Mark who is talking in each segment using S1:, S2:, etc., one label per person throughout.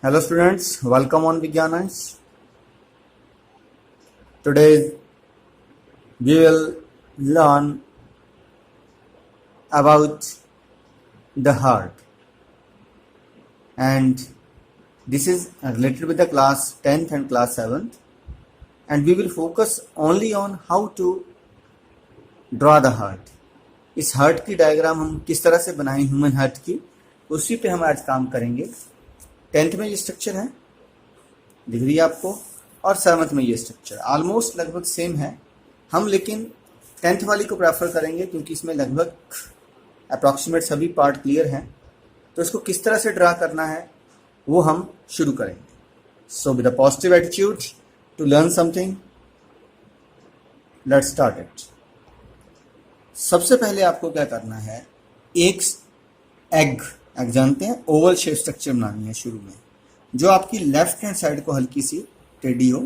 S1: Hello students, welcome on Vigyanans. Today we will learn about the heart, and this is related with the class 10th and class 7th, and we will focus only on how to draw the heart. इस heart की diagram हम किस तरह से बनाएं human heart की, उसी पे हम आज काम करेंगे। 10th में ये स्ट्रक्चर है, दिख रही है आपको, और 7th में ये स्ट्रक्चर ऑलमोस्ट लगभग सेम है। हम लेकिन 10th वाली को प्रेफर करेंगे क्योंकि इसमें लगभग अप्रॉक्सीमेट सभी पार्ट क्लियर हैं। तो इसको किस तरह से ड्रा करना है वो हम शुरू करेंगे। So with a positive attitude to learn something, let's start it. सबसे पहले आपको क्या करना है, एक एग जानते हैं, ओवल शेप स्ट्रक्चर बनानी है शुरू में, जो आपकी लेफ्ट हैंड साइड को हल्की सी टेढ़ी हो।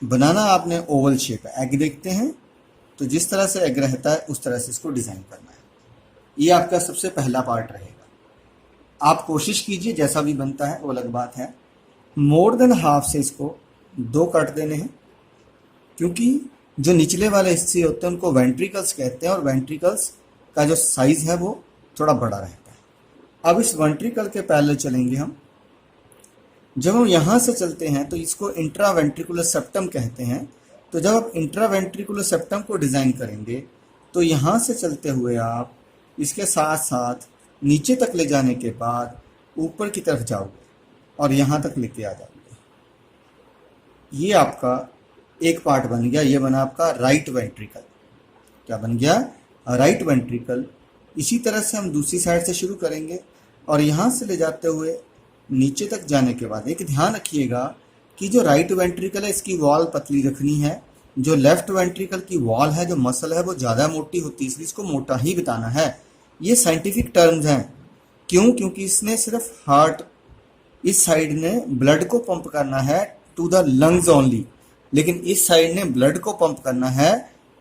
S1: बनाना आपने ओवल शेप है, एग देखते हैं तो जिस तरह से एग रहता है उस तरह से इसको डिजाइन करना है। ये आपका सबसे पहला पार्ट रहेगा। आप कोशिश कीजिए जैसा भी बनता है वो अलग बात है। मोर देन हाफ से इसको 2 काट देने हैं, क्योंकि जो निचले वाले हिस्से होते हैं उनको वेंट्रिकल्स कहते हैं, और वेंट्रिकल्स का जो साइज है वो थोड़ा बड़ा रहता है। अब इस वेंट्रिकल के पैरेलल चलेंगे हम। जब हम यहाँ से चलते हैं तो इसको इंट्रावेंट्रिकुलर सेप्टम कहते हैं। तो जब आप इंट्रावेंट्रिकुलर सेप्टम को डिज़ाइन करेंगे तो यहाँ से चलते हुए आप इसके साथ साथ नीचे तक ले जाने के बाद ऊपर की तरफ जाओगे और यहाँ तक लेके आ जाओगे। ये आपका एक पार्ट बन गया। ये बना आपका राइट वेंट्रिकल। क्या बन गया? Right ventricle. इसी तरह से हम दूसरी साइड से शुरू करेंगे और यहाँ से ले जाते हुए नीचे तक जाने के बाद एक ध्यान रखिएगा कि जो राइट वेंट्रिकल है इसकी वॉल पतली रखनी है। जो लेफ्ट वेंट्रिकल की वॉल है, जो मसल है, वो ज़्यादा मोटी होती है, इसलिए इसको मोटा ही बताना है। ये साइंटिफिक टर्म्स हैं। क्यों? क्योंकि इसने सिर्फ हार्ट इस साइड ने ब्लड को पंप करना है टू द लंग्स ओनली, लेकिन इस साइड ने ब्लड को पंप करना है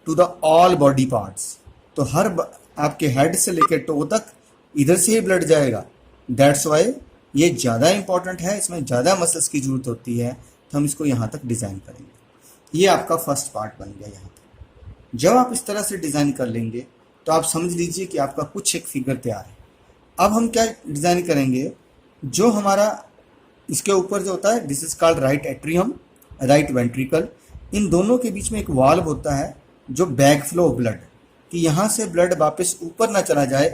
S1: to the all body parts. तो हर आपके हेड से लेकर टो तक इधर से ही ब्लड जाएगा। दैट्स वाई ये ज़्यादा इंपॉर्टेंट है, इसमें ज़्यादा मसल्स की जरूरत होती है। तो हम इसको यहाँ तक डिज़ाइन करेंगे। ये आपका फर्स्ट पार्ट बन गया। यहाँ तक जब आप इस तरह से डिज़ाइन कर लेंगे तो आप समझ लीजिए कि आपका कुछ एक फिगर तैयार है। अब हम क्या डिज़ाइन करेंगे, जो हमारा इसके ऊपर जो होता है, this is called right atrium, right ventricle. इन दोनों के बीच में एक वाल्व होता है जो बैक फ्लो ऑफ ब्लड, कि यहाँ से ब्लड वापस ऊपर ना चला जाए।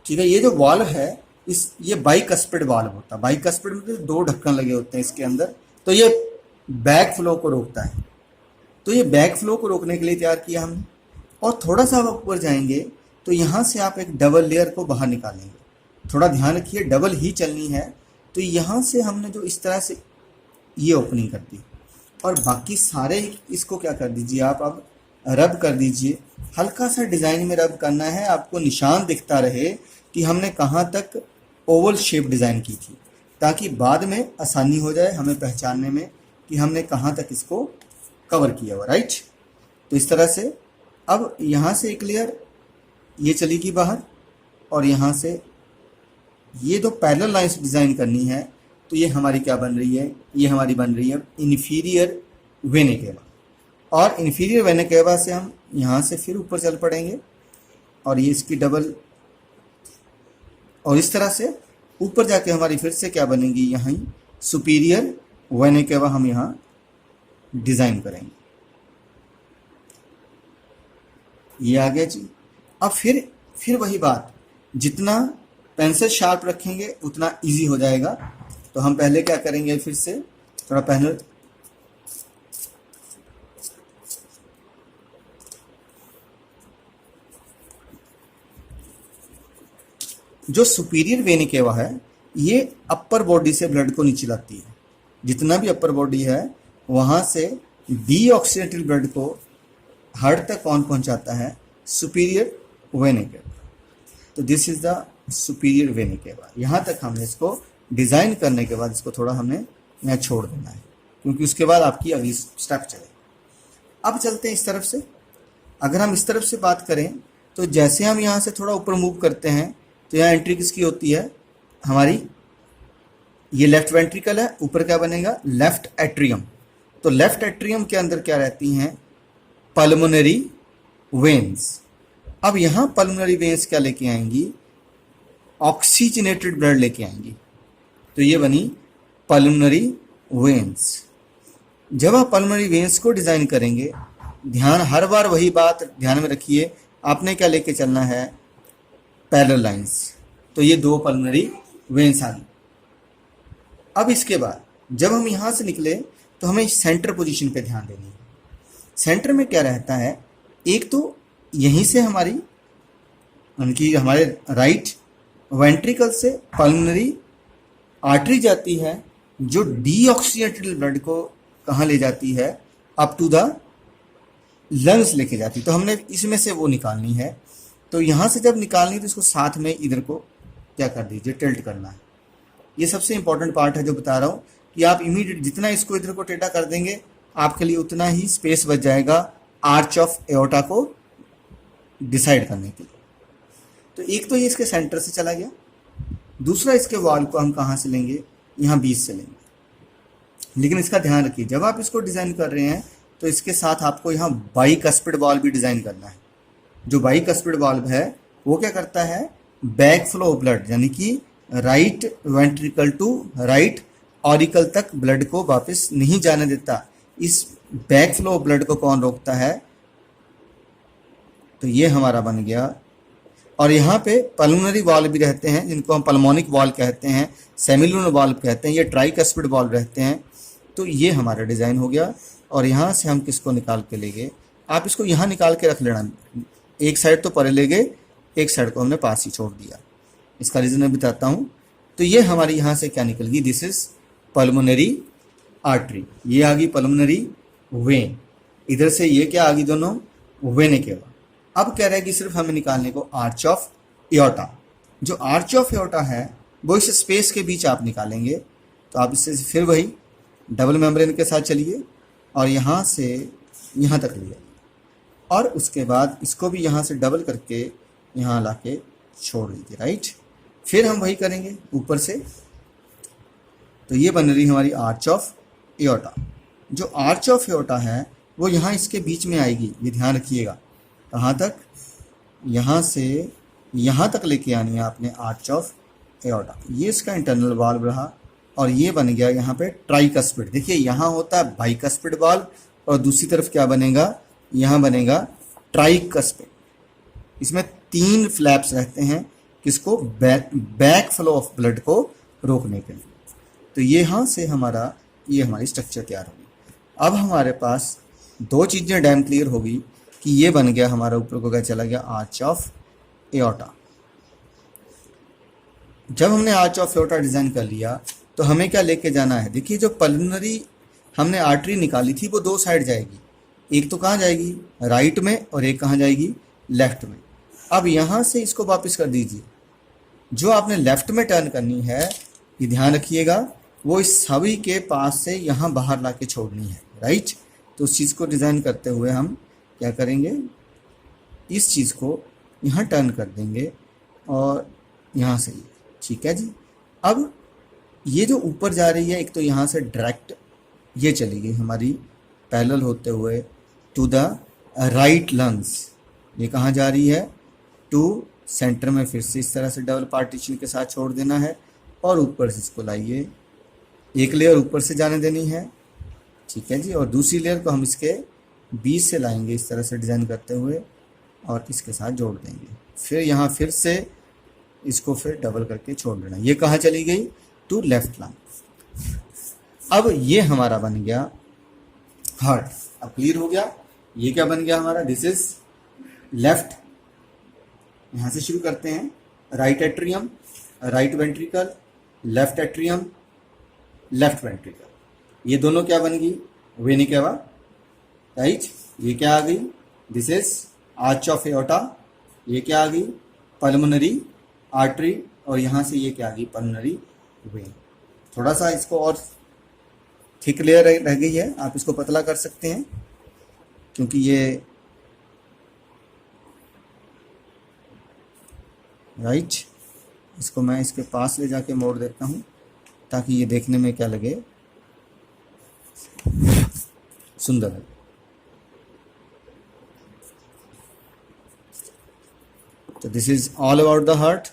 S1: ठीक है, ये जो वाल्व है ये बाइकस्पिड वाल्व होता है। बाइकस्पिड में 2 ढक्कन लगे होते हैं इसके अंदर, तो ये बैक फ्लो को रोकता है। तो ये बैक फ्लो को रोकने के लिए तैयार किया हमने। और थोड़ा सा आप ऊपर जाएंगे तो यहाँ से आप एक डबल लेयर को बाहर निकालेंगे। थोड़ा ध्यान रखिए, डबल ही चलनी है। तो यहाँ से हमने जो इस तरह से ये ओपनिंग कर दी, और बाकी सारे इसको क्या कर दीजिए आप, अब रब कर दीजिए। हल्का सा डिज़ाइन में रब करना है, आपको निशान दिखता रहे कि हमने कहाँ तक ओवल शेप डिज़ाइन की थी, ताकि बाद में आसानी हो जाए हमें पहचानने में कि हमने कहाँ तक इसको कवर किया हुआ। राइट, तो इस तरह से अब यहाँ से एक लेयर ये चलेगी बाहर, और यहाँ से ये दो पैरेलल लाइंस डिज़ाइन करनी है। तो ये हमारी क्या बन रही है, ये हमारी बन रही है इन्फीरियर वेना केवा। और इन्फीरियर वेना केवा से हम यहाँ से फिर ऊपर चल पड़ेंगे, और ये इसकी डबल, और इस तरह से ऊपर जाके हमारी फिर से क्या बनेगी, यहाँ सुपीरियर वेना केवा हम यहाँ डिज़ाइन करेंगे। ये आ गया जी। अब फिर वही बात, जितना पेंसिल शार्प रखेंगे उतना इजी हो जाएगा। तो हम पहले क्या करेंगे, फिर से थोड़ा पहले जो सुपीरियर वेना केवा है ये अपर बॉडी से ब्लड को नीचे लाती है। जितना भी अपर बॉडी है वहाँ से डीऑक्सीडेटेड ब्लड को हार्ट तक कौन पहुँचाता है, सुपीरियर वेना केवा। तो this is the superior vena cava. यहाँ तक हमने इसको डिज़ाइन करने के बाद इसको थोड़ा हमने यहाँ छोड़ देना है, क्योंकि उसके बाद आपकी अगली स्टेप चलेगी। अब चलते हैं इस तरफ से। अगर हम इस तरफ से बात करें तो जैसे हम यहाँ से थोड़ा ऊपर मूव करते हैं तो यहाँ एंट्री किसकी होती है, हमारी ये लेफ्ट वेंट्रिकल है, ऊपर क्या बनेगा लेफ्ट एट्रियम। तो लेफ्ट एट्रियम के अंदर क्या रहती हैं पल्मोनरी वेन्स। अब यहां पल्मोनरी वेन्स क्या लेके आएंगी ऑक्सीजनेटेड ब्लड लेके आएंगी, तो ये बनी पल्मोनरी वेन्स। जब आप पल्मोनरी वेन्स को डिजाइन करेंगे, ध्यान हर बार वही बात ध्यान में रखिए, आपने क्या लेके चलना है पैरेलल लाइंस। तो ये दो पल्मोनरी वेन्स आ गई। अब इसके बाद जब हम यहां से निकले तो हमें सेंटर पोजीशन पे ध्यान देनी है। सेंटर में क्या रहता है, एक तो यहीं से हमारे राइट वेंट्रिकल से पल्मोनरी आर्टरी जाती है, जो डीऑक्सीजनेटेड ब्लड को कहाँ ले जाती है अप टू द लंग्स लेके जाती है। तो हमने इसमें से वो निकालनी है। तो यहाँ से जब निकालनी है तो इसको साथ में इधर को क्या कर दीजिए टिल्ट करना है। ये सबसे इंपॉर्टेंट पार्ट है जो बता रहा हूँ कि आप इमीडिएट जितना इसको इधर को टेढ़ा कर देंगे आपके लिए उतना ही स्पेस बच जाएगा आर्च ऑफ एओर्टा को डिसाइड करने के लिए। तो एक तो ये इसके सेंटर से चला गया, दूसरा इसके वॉल को हम कहाँ से लेंगे यहाँ बीच से लेंगे। लेकिन इसका ध्यान रखिए जब आप इसको डिज़ाइन कर रहे हैं तो इसके साथ आपको यहाँ बाइकस्पिड वॉल्व भी डिज़ाइन करना है। जो बाइकस्पिड वॉल्व है वो क्या करता है बैक फ्लो ऑफ ब्लड, यानी कि right ventricle to right auricle तक ब्लड को वापस नहीं जाने देता। इस बैक फ्लो ऑफ ब्लड को कौन रोकता है, तो ये हमारा बन गया। और यहाँ पे पल्मोनरी वाल्व भी रहते हैं जिनको हम पल्मोनिक वाल्व कहते हैं, सेमिलुनर वाल्व कहते हैं, ये ट्राइकस्पिड वाल्व रहते हैं। तो ये हमारा डिज़ाइन हो गया। और यहाँ से हम किसको निकाल के ले गए, आप इसको यहाँ निकाल के रख लेना, एक साइड तो परे ले गए, एक साइड को हमने पास ही छोड़ दिया। इसका रीज़न मैं बताता हूँ। तो ये हमारी यहाँ से क्या निकल गई, दिस इज पल्मोनरी आर्टरी, ये आ गई पल्मोनरी वेन। इधर से ये क्या आ गई दोनों वेन के। अब कह रहा है कि सिर्फ हमें निकालने को आर्च ऑफ एओर्टा। जो आर्च ऑफ एओर्टा है वो इस स्पेस के बीच आप निकालेंगे। तो आप इससे फिर वही डबल मेम्ब्रेन के साथ चलिए और यहाँ से यहाँ तक ले जाइए, और उसके बाद इसको भी यहाँ से डबल करके यहाँ ला के छोड़ दीजिए, राइट। फिर हम वही करेंगे ऊपर से। तो ये बन रही हमारी आर्च ऑफ एओर्टा। जो आर्च ऑफ एओर्टा है वो यहाँ इसके बीच में आएगी, ये ध्यान रखिएगा। कहाँ तक, यहाँ से यहाँ तक लेके आनी है आपने आर्च ऑफ एओर्टा। ये इसका इंटरनल वाल्व रहा और ये बन गया यहाँ पे ट्राइकस्पिड। देखिए यहाँ होता है बाइकस्पिड वाल्व और दूसरी तरफ क्या बनेगा, यहाँ बनेगा ट्राइकस्पिड। इसमें 3 फ्लैप्स रहते हैं किसको, बैक फ्लो ऑफ ब्लड को रोकने के लिए। तो यहाँ से ये हमारी स्ट्रक्चर तैयार होगी। अब हमारे पास 2 चीज़ें डैम क्लियर होगी कि ये बन गया हमारा ऊपर को क्या चला गया आर्च ऑफ एओर्टा। जब हमने आर्च ऑफ एओर्टा डिज़ाइन कर लिया तो हमें क्या लेके जाना है, देखिए जो पल्मोनरी हमने आर्टरी निकाली थी वो 2 साइड जाएगी, एक तो कहाँ जाएगी राइट में और एक कहाँ जाएगी लेफ्ट में। अब यहाँ से इसको वापस कर दीजिए, जो आपने लेफ्ट में टर्न करनी है ये ध्यान रखिएगा वो इस सभी के पास से यहाँ बाहर ला के छोड़नी है, राइट। तो उस चीज़ को डिज़ाइन करते हुए हम क्या करेंगे, इस चीज़ को यहाँ टर्न कर देंगे और यहाँ से, ठीक है जी। अब ये जो ऊपर जा रही है एक तो यहाँ से डायरेक्ट ये चली गई हमारी पैरेलल होते हुए टू द राइट लंग्स। ये कहाँ जा रही है, टू सेंटर में फिर से इस तरह से डबल पार्टीशन के साथ छोड़ देना है और ऊपर से इसको लाइए, एक लेयर ऊपर से जाने देनी है, ठीक है जी। और दूसरी लेयर को हम इसके बीच से लाएंगे इस तरह से डिज़ाइन करते हुए और इसके साथ जोड़ देंगे। फिर यहाँ फिर से इसको फिर डबल करके छोड़ देना। ये कहाँ चली गई, टू लेफ्ट लंग। अब ये हमारा बन गया हार्ट। अब क्लियर हो गया, ये क्या बन गया हमारा, दिस इज लेफ्ट। यहाँ से शुरू करते हैं, right atrium, right ventricle, left atrium, left ventricle. ये दोनों क्या बन गई, वेनी केवा, राइट। ये क्या आ गई, this is arch of aorta. ये क्या आ गई, पल्मोनरी आर्टरी। और यहाँ से ये क्या आ गई, पल्मोनरी वेन। थोड़ा सा इसको और थिक लेयर रह गई है, आप इसको पतला कर सकते हैं क्योंकि ये राइट इसको मैं इसके पास ले जाके मोड़ देता हूँ ताकि ये देखने में क्या लगे, सुंदर है। तो this is all about the heart.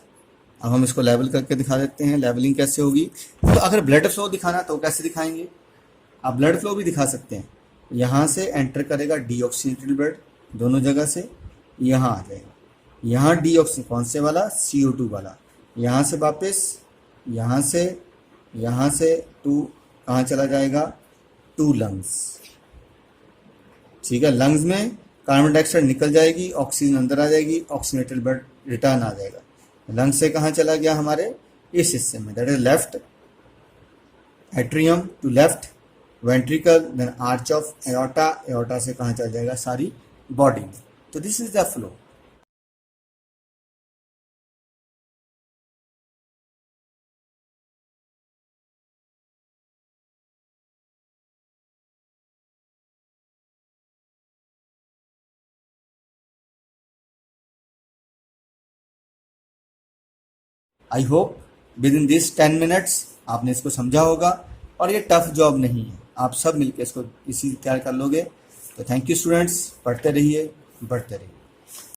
S1: अब हम इसको लेवल करके दिखा देते हैं। लेवलिंग कैसे होगी, तो अगर ब्लड फ्लो दिखाना तो कैसे दिखाएंगे, आप ब्लड फ्लो भी दिखा सकते हैं। यहाँ से एंटर करेगा डीऑक्सीनेटेड ब्लड, दोनों जगह से यहाँ आ जाएगा। यहाँ डीऑक्सी कौन से वाला, CO2 वाला, यहाँ से वापस यहाँ से टू कहाँ चला जाएगा, टू लंग्स। ठीक है, लंग्स में कार्बन डाइऑक्साइड निकल जाएगी, ऑक्सीजन अंदर आ जाएगी, ऑक्सीनेटेड ब्लड रिटर्न आ जाएगा। लंग्स से कहाँ चला गया, हमारे इस हिस्से में, that is left atrium to left ventricle, then arch of aorta, aorta से कहाँ चल जाएगा, सारी बॉडी में। तो this is the flow. I hope within this 10 minutes आपने इसको समझा होगा, और ये टफ जॉब नहीं है, आप सब मिलकर इसको इसी तैयार कर लोगे। तो थैंक यू स्टूडेंट्स, पढ़ते रहिए, बढ़ते रहिए।